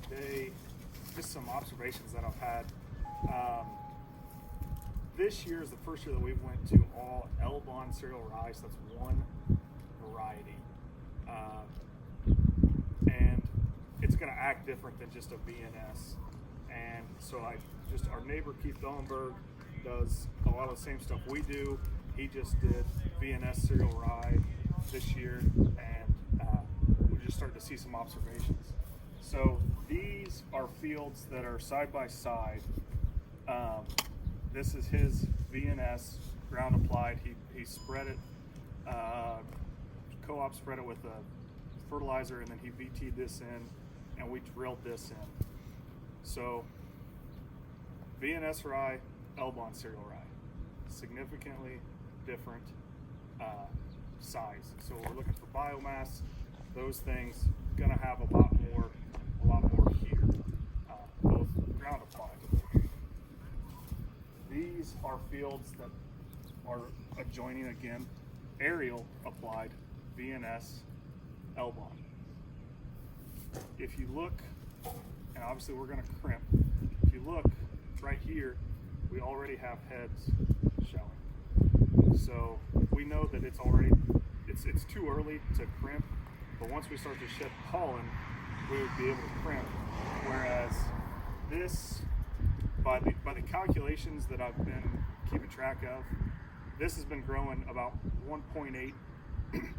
today just some observations that I've had. This year is the first year that we went to all Elbon cereal rye, so that's one variety. And it's going to act different than just a VNS. And so our neighbor Keith Bellenberg does a lot of the same stuff we do. He just did VNS cereal rye this year, and we're just starting to see some observations. So these are fields that are side by side. This is his VNS ground applied. He spread it, co-op spread it with a fertilizer, and then he VT'd this in, and we drilled this in. So VNS rye, Elbon cereal rye, significantly different size. So we're looking for biomass. Those things gonna have a lot more here, both ground applied. These are fields that are adjoining again, aerial applied VNS Elbon. If you look, and obviously we're going to crimp, if you look right here, we already have heads showing. So we know that it's too early to crimp, but once we start to shed pollen, we would be able to crimp. Whereas this, by the calculations that I've been keeping track of, this has been growing about 1.8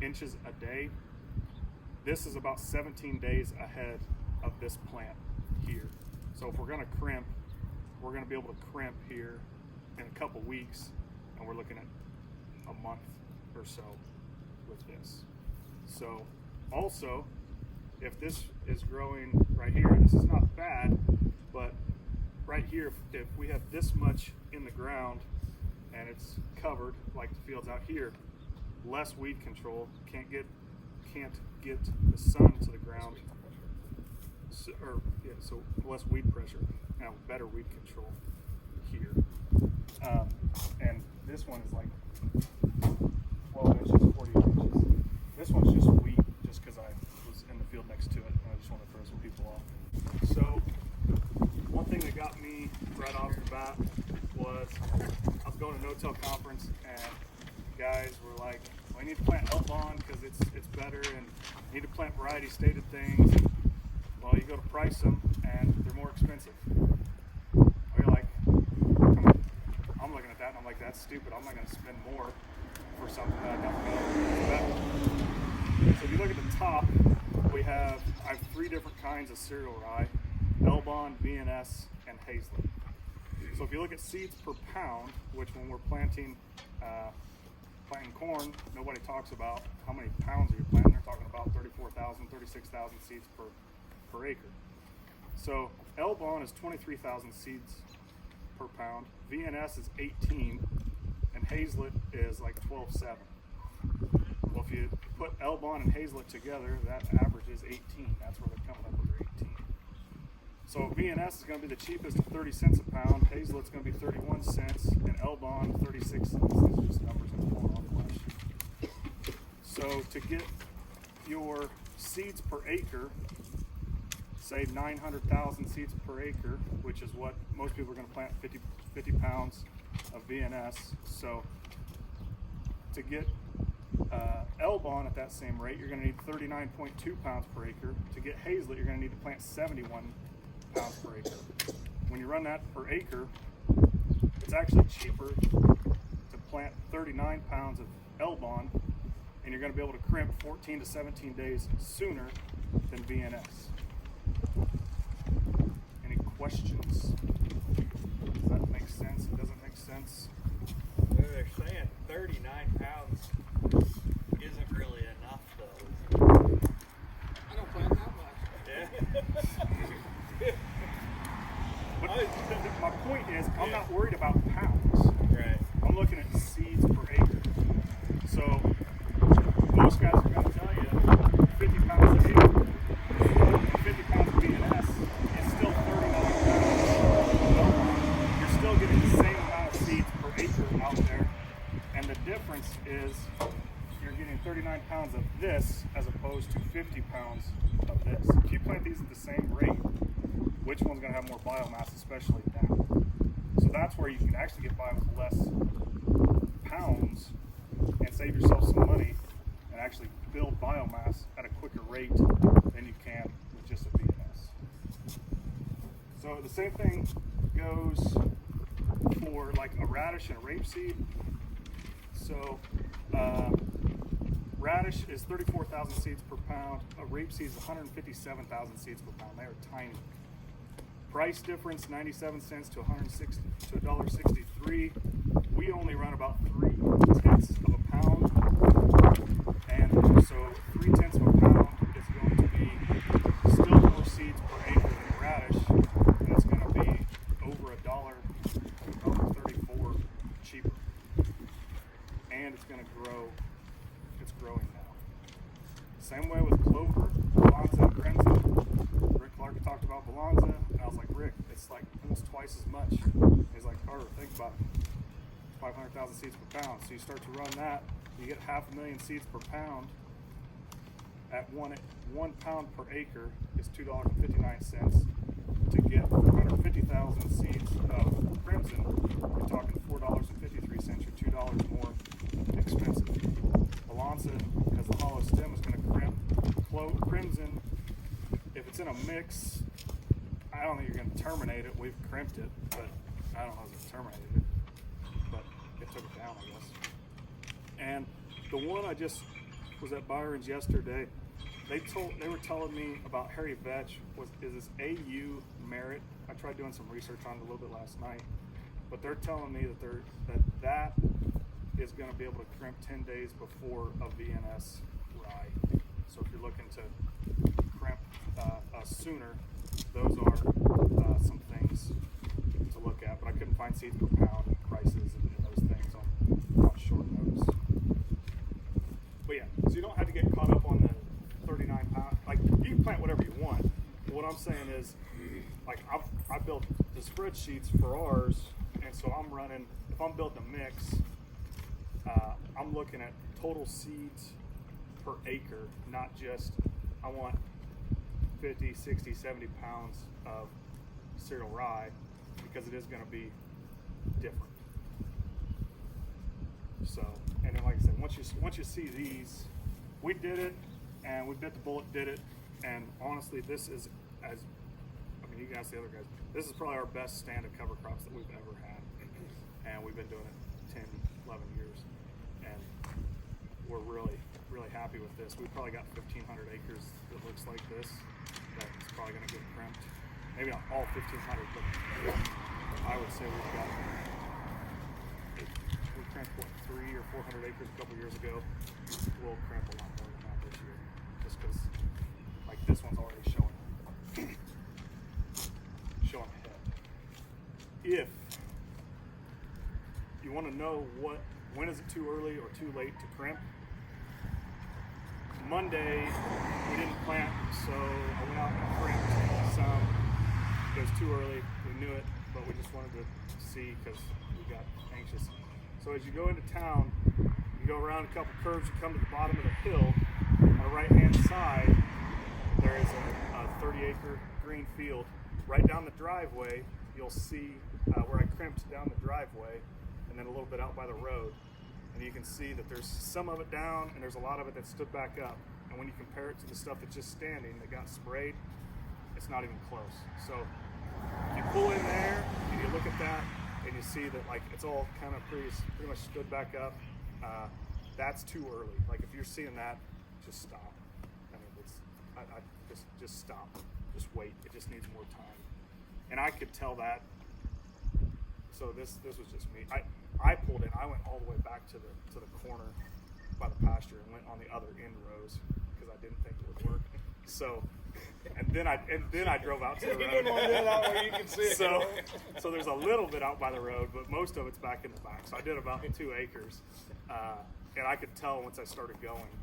inches a day. This is about 17 days ahead of this plant here. So if we're going to crimp, we're going to be able to crimp here in a couple weeks, and we're looking at a month or so with this. So also, if this is growing right here, this is not bad, but right here, if we have this much in the ground and it's covered like the fields out here, less weed control, can't get the sun to the ground, so less weed pressure. Now better weed control here. And this one is like 12 inches, 40 inches. This one's just wheat, just because I was in the field next to it, and I just want to throw some people off. So one thing that got me right off the bat was I was going to No Till conference, and guys were like, well, you need to plant Elbon because it's better, and you need to plant variety stated things. And, well, you go to price them, and they're more expensive. You're like, I'm looking at that, and I'm like, that's stupid. I'm not going to spend more for something that I don't know is better. So if you look at the top, I have 3 different kinds of cereal rye: Elbon, VNS, and Hazelett. So if you look at seeds per pound, which when we're planting corn, nobody talks about how many pounds are you planting. They're talking about 34,000, 36,000 seeds per acre. So Elbon is 23,000 seeds per pound, VNS is 18, and Hazelett is like 12.7. Well, if you put Elbon and Hazelett together, that average is 18. That's where they're coming up with their 18. So VNS is going to be the cheapest at 30 cents a pound, Hazellett's going to be 31 cents, and Elbon 36 cents. These are just numbers I'm pulling off last year. So to get your seeds per acre, say 900,000 seeds per acre, which is what most people are going to plant 50 pounds of VNS. So to get Elbon at that same rate, you're going to need 39.2 pounds per acre. To get Hazelett, you're going to need to plant 71 pounds per acre. When you run that per acre, it's actually cheaper to plant 39 pounds of Elbon, and you're going to be able to crimp 14 to 17 days sooner than VNS. Any questions? Does that make sense? It doesn't make sense? They're saying 39 pounds isn't really enough, though. I don't plant that much. Yeah. But my point is, I'm not worried about pounds. Right. I'm looking at seeds per acre. So most guys are going to tell you 50 pounds of acre, 50 pounds of VNS is still 39 pounds. You're still getting the same amount of seeds per acre out there, and the difference is you're getting 39 pounds of this as opposed to 50 pounds of this. If you plant these at the same rate, which one's going to have more biomass, especially now. So that's where you can actually get by with less pounds and save yourself some money and actually build biomass at a quicker rate than you can with just a VNS. So the same thing goes for like a radish and a rapeseed. So radish is 34,000 seeds per pound. A rapeseed is 157,000 seeds per pound. They are tiny. Price difference 97 cents to $1.63. We only run about 3/10 of a pound, and so 3/10 of a pound is going to be still more seeds per acre than radish, and it's going to be over $1.34 cheaper, and it's going to grow. It's growing now. Same way with clover, Balanza, and crimson. Rick Clark talked about Balanza, and I was like, Rick, it's like almost twice as much. He's like, Carter, think about it. 500,000 seeds per pound. So you start to run that, you get 500,000 seeds per pound. At one pound per acre is $2.59. To get 450,000 seeds of crimson, you're talking $4.53 or $2 more expensive. Balanza, because the hollow stem is going to crimp. Crimson, if it's in a mix, I don't think you're going to terminate it. We've crimped it, but I don't know if it's terminated it. But it took it down, I guess. And the one I just was at Byron's yesterday, they were telling me about Harry Vetch is this AU merit. I tried doing some research on it a little bit last night, but they're telling me that is going to be able to crimp 10 days before a VNS rye. So if you're looking to crimp sooner, those are some things to look at. But I couldn't find seeds per pound prices and those things on short notice. But yeah, so you don't have to get caught up on the 39 pound. Like, you can plant whatever you want. But what I'm saying is, like, I built the spreadsheets for ours, and so I'm running, if I'm building a mix, I'm looking at total seeds per acre, not just, I want 50, 60, 70 pounds of cereal rye, because it is going to be different. So, and then like I said, once you see these, we did it, and we bit the bullet, did it, and honestly, this is, you can ask the other guys, this is probably our best stand of cover crops that we've ever had, and we've been doing it 10, 11 years, and we're really, really happy with this. We've probably got 1,500 acres that looks like this, that's probably going to get crimped. Maybe not all 1,500, but I would say we crimped, what, 300 or 400 acres a couple years ago. We'll crimp a lot more than that this year, just because, like, this one's already showing ahead. If you want to know when is it too early or too late to crimp, Monday we didn't plant, so I went out and crimped some. It was too early, we knew it, but we just wanted to see because we got anxious. So as you go into town, you go around a couple curves, you come to the bottom of the hill. On the right hand side, there is a 30-acre green field. Right down the driveway, you'll see where I crimped down the driveway, and then a little bit out by the road. And you can see that there's some of it down, and there's a lot of it that stood back up. And when you compare it to the stuff that's just standing that got sprayed, it's not even close. So you pull in there, and you look at that, and you see that, like, it's all kind of pretty much stood back up. That's too early. Like, if you're seeing that, just stop. I mean, just stop. Just wait. It just needs more time. And I could tell that. So this was just me. I pulled in. I went all the way back to the corner by the pasture and went on the other end rows because I didn't think it would work. So, and then I drove out to the road. You didn't want to do that where you can see it. So there's a little bit out by the road, but most of it's back in the back. So I did about 2 acres, and I could tell once I started going.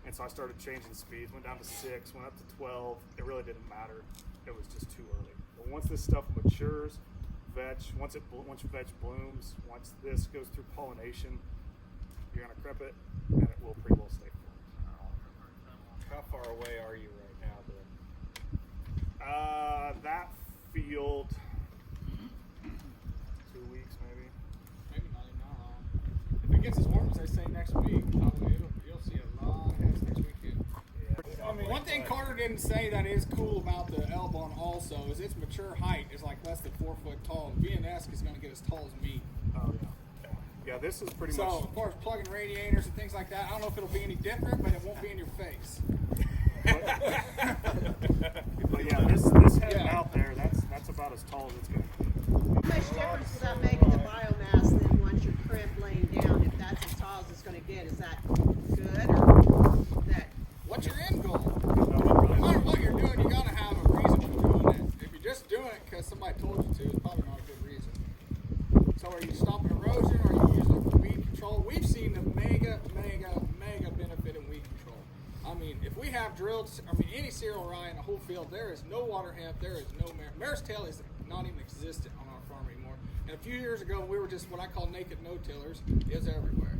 And so I started changing speeds, went down to 6, went up to 12. It really didn't matter. It was just too early. But once this stuff matures, once vetch blooms, once this goes through pollination, you're gonna crimp it, and it will pretty well stay full. How far away are you right now, then? That field 2 weeks maybe. Maybe not even that long. If it gets as warm as they say next week, probably you'll see a lot of heads next weekend. Yeah. I mean, one thing Carter didn't say that is cool about the Elbon also is its mature height is like less than 4 foot tall. VNS is going to get as tall as me. Oh yeah. Yeah, this is pretty So much. as far as plugging radiators and things like that, I don't know if it'll be any different, but it won't be in your face. But yeah, this head Yeah. out there, that's about as tall as it's gonna be. How much difference does that make in the biomass then once your crimp laying down? If that's as tall as it's going to get, is that good or is that? What's your end goal? No matter what you're doing, you got to have a reason for doing it. If you're just doing it because somebody told you to, it's probably not a good reason. So are you stopping erosion? Are you using it for weed control? We've seen the mega benefit in weed control. I mean, if we have drilled, any cereal rye in the whole field, there is no water hemp, there is no mare's tail is not even existent on our farm anymore. And a few years ago, we were just what I call naked no-tillers. It was everywhere.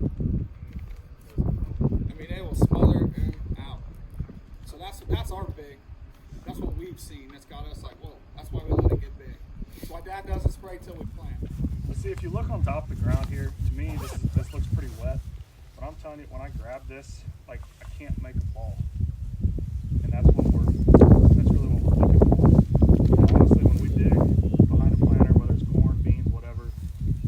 I mean, they will smother them out. So that's what we've seen. That's got us like, whoa, that's why we let it get big. That's why Dad doesn't spray till we plant. But see, if you look on top of the ground here, to me, this looks pretty wet. But I'm telling you, when I grab this, like, I can't make a ball. And that's really what we're looking for. And honestly, when we dig behind a planter, whether it's corn, beans, whatever,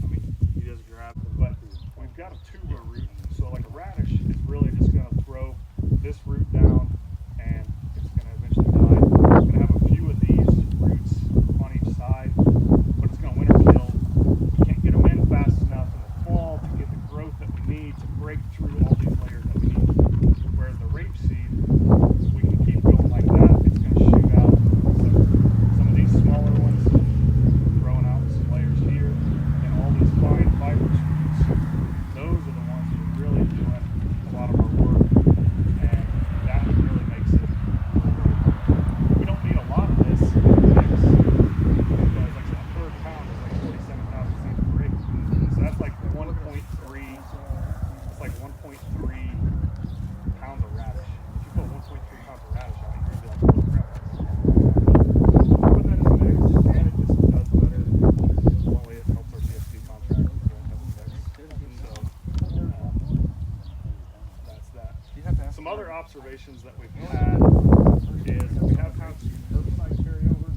I mean, you just grab it. But we've got a tuber root. So like a radish is really just gonna throw this root down and it's gonna eventually die. It's gonna have a few of these roots on each side, but it's gonna winter kill. You can't get them in fast enough in the fall to get the growth that we need to break through all these layers that we need. Whereas the rapeseed, we can keep going like that. It's going to shoot out some of these smaller ones, throwing out some layers here, and all these fine fibrous roots. Those are the ones that are really doing a lot of our work, and that really makes it really, really hard. We don't need a lot of this in the mix, because like I said, a per pound is like 47,000 seeds per acre. So that's like 1.3. It's like 1.3 pounds of radish. If you put 1.3 pounds of radish out, you're gonna be like, holy crap. Put that in the mix, and it just does better. Only it helps our CFD contract. That's that. Some other observations that we've had is we have had some herbicide carryover.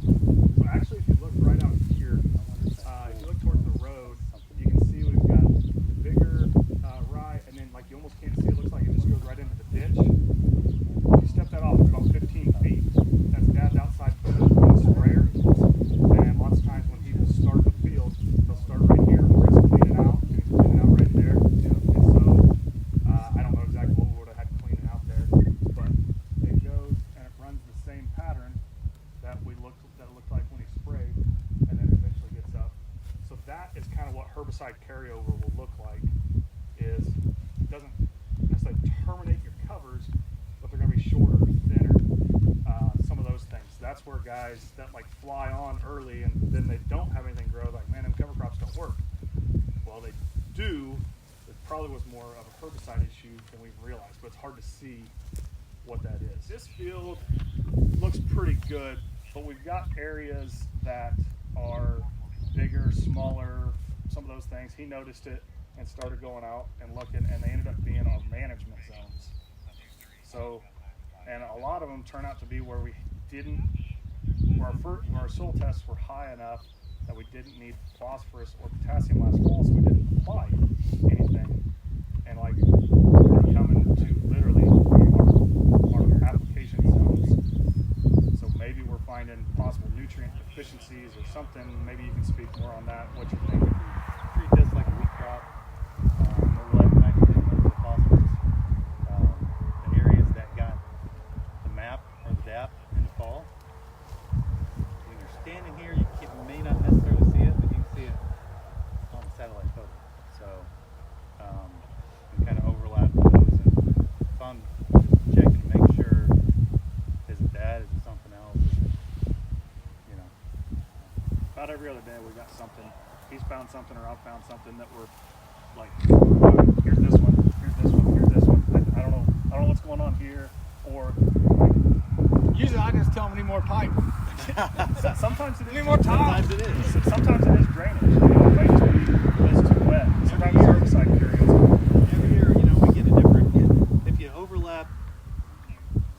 So actually, if you look right out here, if you look towards the road, you can see we've got bigger rye, and then like you almost can't see. It looks like it just goes right into the ditch. You step that off, it's about 15 feet. That's Dad's outside with a sprayer. And lots of times when people start the field, they'll start right here where it's cleaning out, and he's cleaning out right there. And so I don't know exactly what we would have had to clean it out there, but it goes and it runs the same pattern that it looked like when he sprayed, and then it eventually gets up. So that is kind of what herbicide carryover will look like. Is it doesn't necessarily terminate your covers, but they're going to be shorter, thinner, some of those things. That's where guys that like fly on early and then they don't have anything grow, like, man, them cover crops don't work. Well, they do. It probably was more of a herbicide issue than we realized, but it's hard to see what that is. This field looks pretty good, but we've got areas that are bigger, smaller, some of those things. He noticed it and started going out and looking, and they ended up being our management zones. So, and a lot of them turn out to be where we didn't, where our soil tests were high enough that we didn't need phosphorus or potassium last fall, so we didn't apply anything. And like, we're coming to literally our application zones. So maybe we're finding possible nutrient deficiencies or something. Maybe you can speak more on that, what you think. Treat this like a wheat crop. We're letting nitrogen, the phosphorus. The areas that got the MAP or the DAP in the fall. When you're standing here, you may not necessarily see it, but you can see it on the satellite photo. So we kind of overlap those. And if I'm checking to make sure, is it that, is it something else? You know. About every other day we got something. He's found something or I've found something that we're like, here's this one, here's this one, here's this one. I don't know what's going on here, or like, Usually I just tell them need more pipe. Sometimes it is. Need more tile. Sometimes it is. Sometimes it is drainage. It is too wet. Sometimes it's herbicide carriers. Every year, we get a different. If you overlap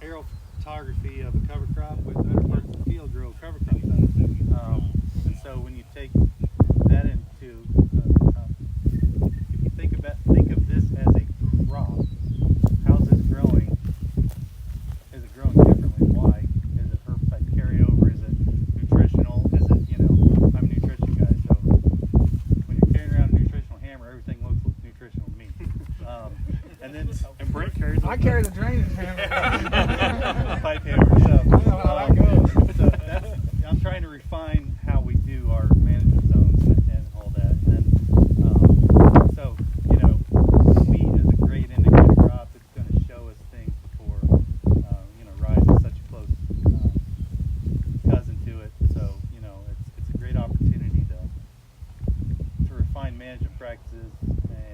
aerial photography of a cover crop with other parts of the field, grow a cover crop better. And so when you take that into, if you think of this as a crop, how's this growing? Is it growing differently? Why? Is it herbicide carryover? Is it nutritional? Is it, I'm a nutrition guy, so when you're carrying around a nutritional hammer, everything looks nutritional to me. And then, And Brent carries I carry the drainage hammer. pipe hammer. So, I know how that goes. so I'm trying to refine how we do our management zones and all that. And then, so, wheat is a great indicator crop. It's going to show us things before, rye is such a close cousin to it. So, it's a great opportunity to refine management practices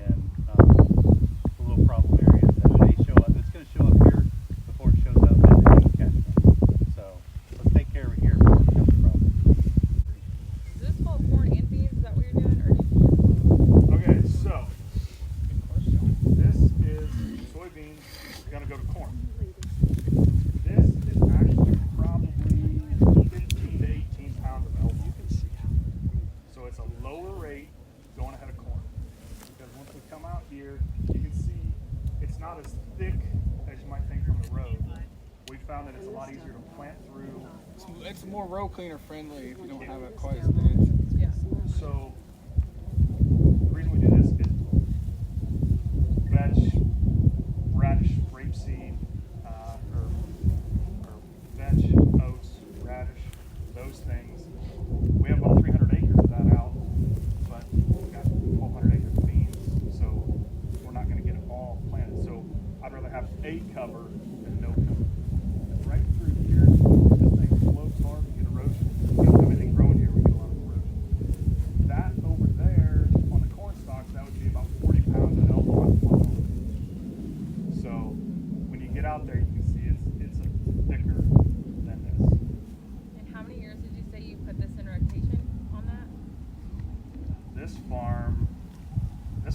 and the little problem areas that may show up. It's going to show up here before it shows up in any catchment. So let's take care of it here before it becomes a problem. Is this fall corn and beans? Is that what you're doing, or did you Okay, so this is soybeans. Gonna go to corn. This is actually probably 15 to 18 pounds of elbow. So it's a lower rate going ahead of corn. Because once we come out here, you can see it's not as thick as you might think from the road. We found that it's a lot easier to plant through. It's more row cleaner friendly if you don't have it quite as dense. Yeah. So the reason we do this is vetch, radish, rapeseed, or vetch, oats, radish, those things. We have about 300 acres of that out, but we've got 1,200 acres of beans, so we're not going to get it all planted. So I'd rather have a cover than no cover. And right through here, this thing slopes hard, we get erosion. We don't have anything growing here, we get a lot of erosion. That over there on the corn stalks, that would be about 40 pounds of elbow on fall. So when you get out there, you can see it's thicker than this. And how many years did you say you put this in rotation on that? This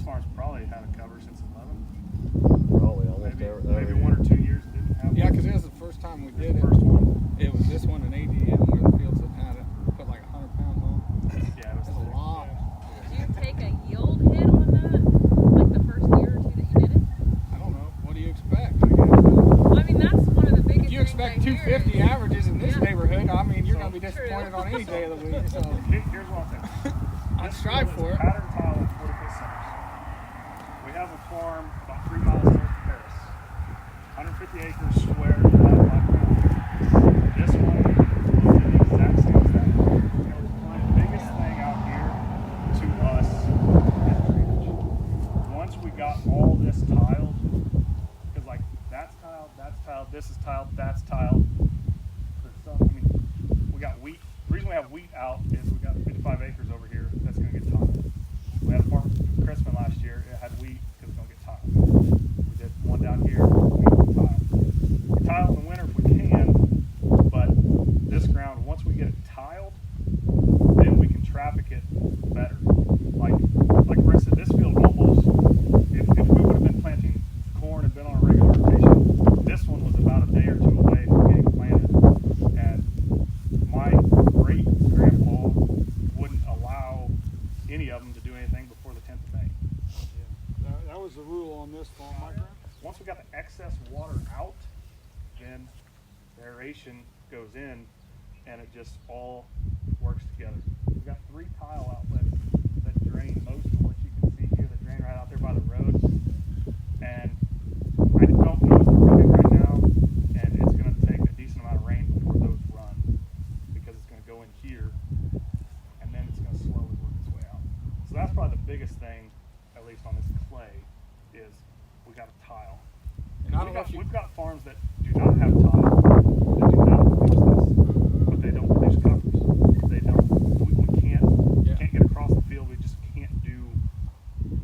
farm's probably had a cover since 11. Probably almost Maybe 1 or 2 years it didn't have. Yeah, because it was the first time we did it. First one. It was this one in ADM where the fields had it. Put like 100 pounds on. Yeah, it was That's a thick. lot. Did you take a yield hit on that? Like the first year or two that you did it? I don't know. What do you expect? Well, I mean, that's one of the biggest If you things expect I hear 250 is- averages in this Yeah. neighborhood, I mean, you're going to be True. disappointed on any day of the week. So Here's what I'm saying. I'd This strive field for is it. Pattern tile with 40-foot centers. We have a farm about 3 miles north of Paris. 150 acres square, flat ground. This one is the exact same as that. The biggest thing out here to us is drainage. Once we got all this tiled, because like that's tiled, this is tiled, that's tiled. There's some, we got wheat. The reason we have wheat out is we got 55 acres over here that's going to get tiled. We had a farm for Christmas last year. It had wheat because it's going to get tiled. We did one down here, wheat tiled. We tile in the winter if we can, but this ground, once we get it tiled, then we can traffic it better. Like Brent said, this field almost, if we would have been planting corn and been on a regular rotation, this one was about a day or two away from getting planted. And my great grandpa wouldn't allow any of them to do anything before the 10th of May. That was the rule on this farm, my grandpa. Once we got the excess water out, then the aeration goes in and it just all works together. We've got 3 tile outlets that drain most of what you can see here, that drain right out there by the road. And I don't know if they're running right now, and it's going to take a decent amount of rain before those run, because it's going to go in here and then it's going to slowly work its way out. So that's probably the biggest thing, at least on this clay, is we got a tile. And I don't know if you We've got farms that do not have tile, that do not produce this, but they don't produce covers. They don't. We can't. Yeah. Can't get across the field. We just can't do.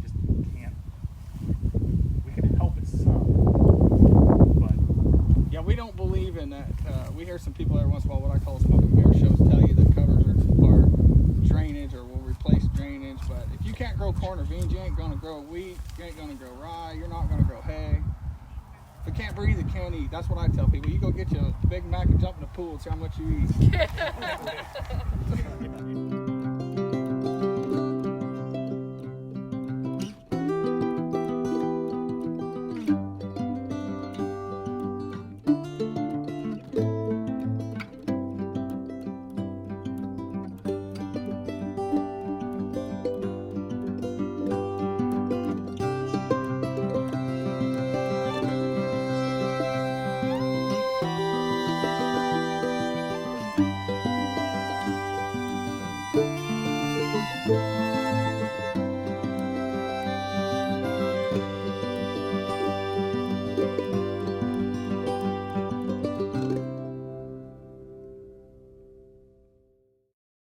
Just can't. We can help it some, but Yeah, we don't believe in that. We hear ain't gonna grow wheat, you ain't gonna grow rye, you're not gonna grow hay. If you can't breathe, you can't eat. That's what I tell people. You go get you a Big Mac and jump in the pool and see how much you eat.